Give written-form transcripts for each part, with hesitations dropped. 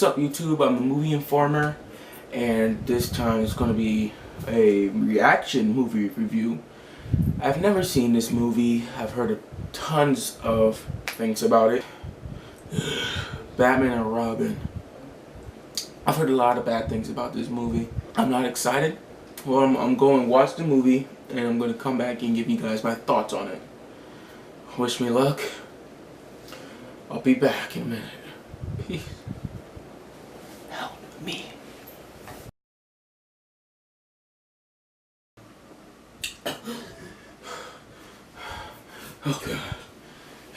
What's up YouTube? I'm a movie informer, and this time it's going to be a reaction movie review. I've never seen this movie. I've heard tons of things about it. Batman and Robin. I've heard a lot of bad things about this movie. I'm not excited. Well, I'm going to watch the movie, and I'm going to come back and give you guys my thoughts on it. Wish me luck. I'll be back in a minute. Peace. Help me. Oh God,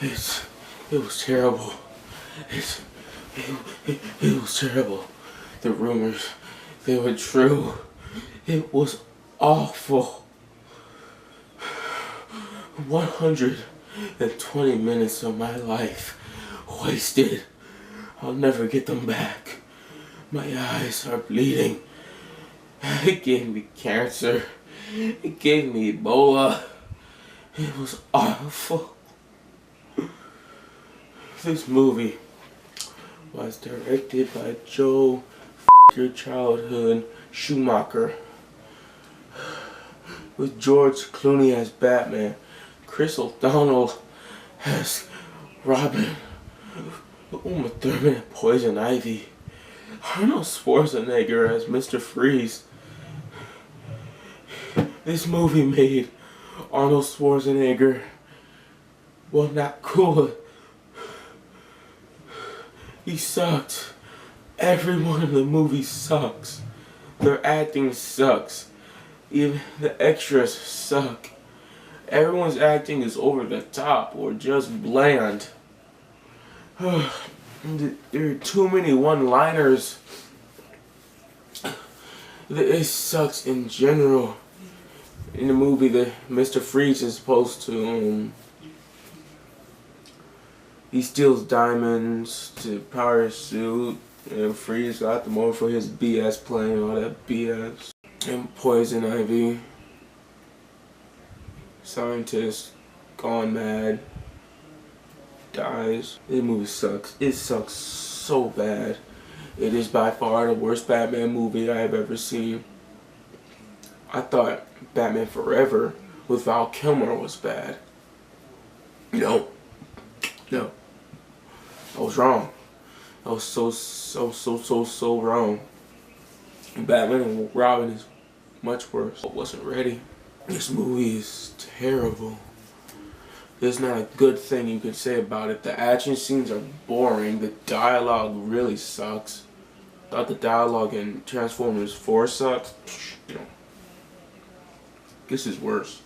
it was terrible. It was terrible. The rumors, they were true. It was awful. 120 minutes of my life wasted. I'll never get them back. My eyes are bleeding. It gave me cancer. It gave me Ebola. It was awful. This movie was directed by Joe Your Childhood Schumacher, with George Clooney as Batman, Chris O'Donnell as Robin, Uma Thurman as Poison Ivy, Arnold Schwarzenegger as Mr. Freeze. This movie made Arnold Schwarzenegger, well, not cool. He sucked. Everyone in the movie sucks. Their acting sucks. Even the extras suck. Everyone's acting is over the top or just bland. There are too many one-liners. It sucks in general. In the movie, Mr. Freeze is supposed to he steals diamonds to power his suit, and Freeze got the more for his BS playing all that BS. And Poison Ivy, scientist gone mad, dies. This movie sucks. It sucks so bad. It is by far the worst Batman movie I have ever seen. I thought Batman Forever with Val Kilmer was bad. No. I was wrong. I was so wrong. Batman and Robin is much worse. I wasn't ready. This movie is terrible. There's not a good thing you could say about it. The action scenes are boring. The dialogue really sucks. I thought the dialogue in Transformers 4 sucked. You know, this is worse.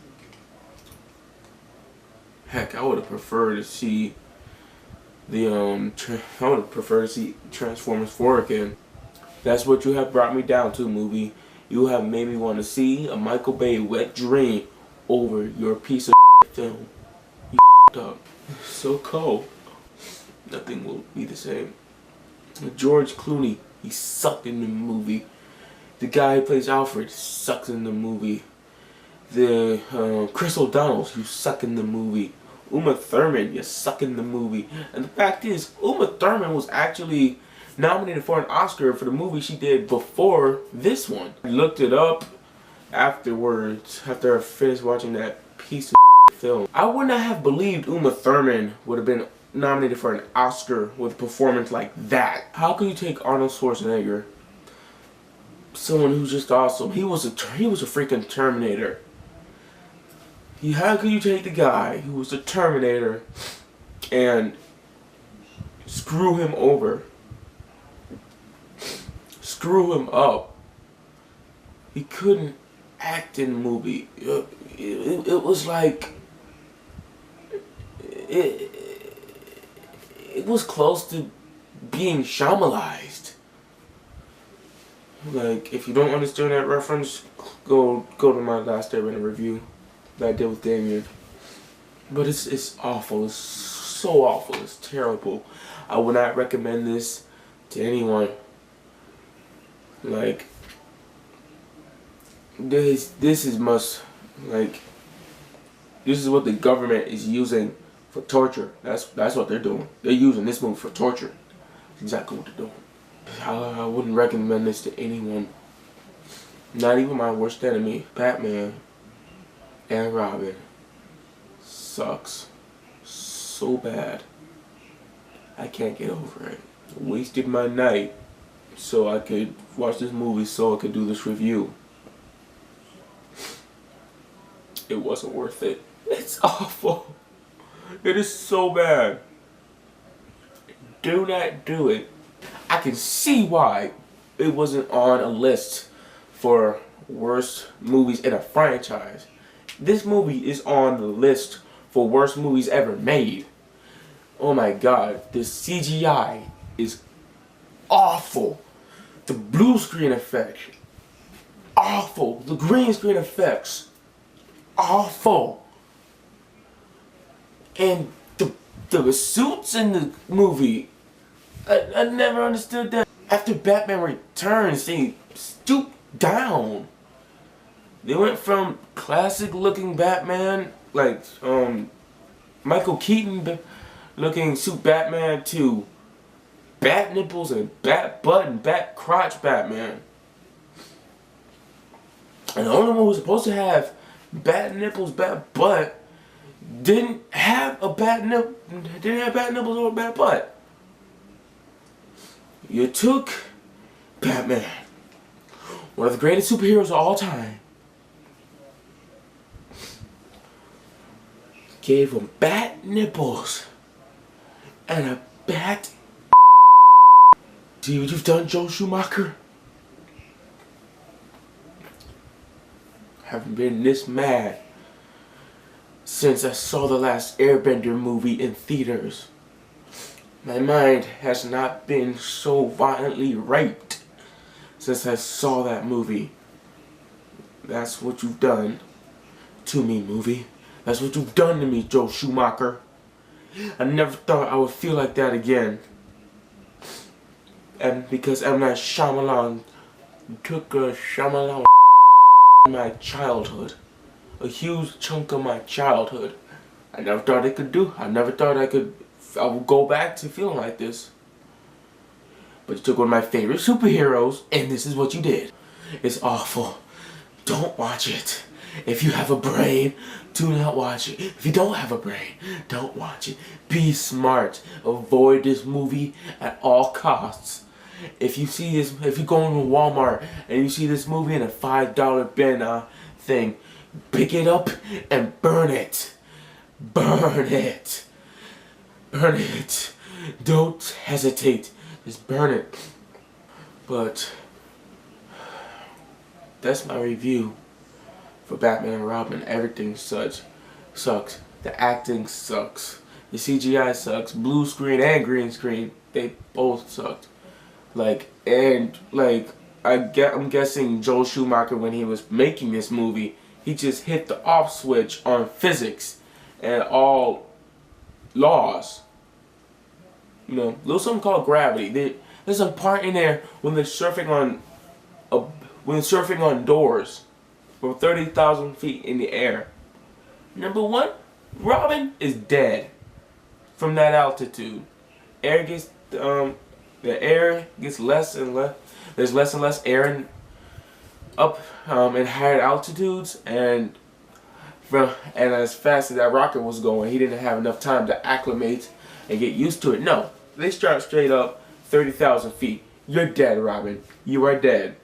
Heck, I would have preferred to see Transformers 4 again. That's what you have brought me down to, movie. You have made me want to see a Michael Bay wet dream over your piece of film. You up. So cold. Nothing will be the same. George Clooney, he sucked in the movie. The guy who plays Alfred sucks in the movie. The Chris O'Donnell, you suck in the movie. Uma Thurman, you suck in the movie. And the fact is, Uma Thurman was actually nominated for an Oscar for the movie she did before this one. I looked it up afterwards, after I finished watching that piece of film. I would not have believed Uma Thurman would have been nominated for an Oscar with a performance like that. How could you take Arnold Schwarzenegger, someone who's just awesome? He was a freaking Terminator. How could you take the guy who was the Terminator and screw him over? Screw him up. He couldn't act in the movie. It was like it was close to being Shyamalanized. Like, if you don't understand that reference, go to my last Airbender review that I did with Damien. But it's awful. It's so awful. It's terrible. I would not recommend this to anyone. Like, this is what the government is using for torture. That's what they're doing. They're using this movie for torture. That's exactly what they're doing. I wouldn't recommend this to anyone. Not even my worst enemy. Batman and Robin sucks so bad. I can't get over it. Wasted my night so I could watch this movie so I could do this review. It wasn't worth it. It's awful. It is so bad. Do not do it. I can see why it wasn't on a list for worst movies in a franchise. This movie is on the list for worst movies ever made. Oh my god, the CGI is awful. The blue screen effect, awful. The green screen effects, awful. And the suits in the movie, I never understood that. After Batman Returns, they stooped down. They went from classic looking Batman, like Michael Keaton looking suit Batman, to bat nipples and bat butt and bat crotch Batman. And the only one who was supposed to have bat nipples, bat butt, didn't have bat nipples or bat butt. You took Batman, one of the greatest superheroes of all time, gave him bat nipples and a bat. See what you've done, Joel Schumacher? Haven't been this mad since I saw the last Airbender movie in theaters. My mind has not been so violently raped since I saw that movie. That's what you've done to me, movie. That's what you've done to me, Joel Schumacher. I never thought I would feel like that again. And because M. Night Shyamalan took a Shyamalan my childhood. A huge chunk of my childhood. I never thought I could do. I never thought I would go back to feeling like this. But you took one of my favorite superheroes, and this is what you did. It's awful. Don't watch it. If you have a brain, do not watch it. If you don't have a brain, don't watch it. Be smart. Avoid this movie at all costs. If you see this, if you go into Walmart and you see this movie in a $5 bin thing, pick it up and burn it. Burn it. Burn it. Don't hesitate. Just burn it. But that's my review for Batman and Robin. Everything sucks. The acting sucks. The CGI sucks. Blue screen and green screen, they both sucked. I'm guessing Joel Schumacher, when he was making this movie, he just hit the off switch on physics and all laws. You know, there's something called gravity. There's a part in there when they're surfing on doors from 30,000 feet in the air. Number one, Robin is dead from that altitude. The air gets less and less. There's less and less air up in higher altitudes, and as fast as that rocket was going, he didn't have enough time to acclimate and get used to it. No, they start straight up 30,000 feet. You're dead, Robin. You are dead.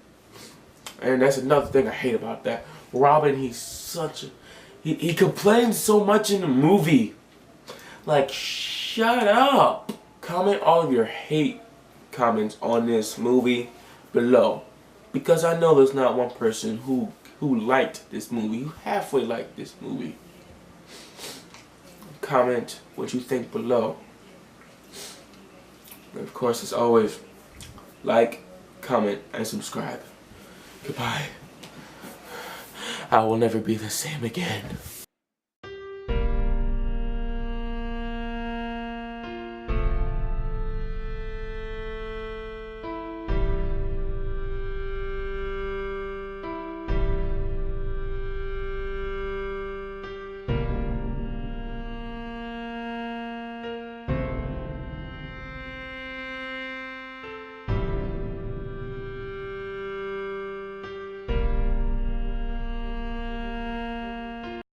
And that's another thing I hate about that. Robin, he complains so much in the movie. Like, shut up. Comment all of your hate comments on this movie below, because I know there's not one person who liked this movie, who halfway liked this movie. Comment what you think below. And of course, as always, like, comment, and subscribe. Goodbye. I will never be the same again.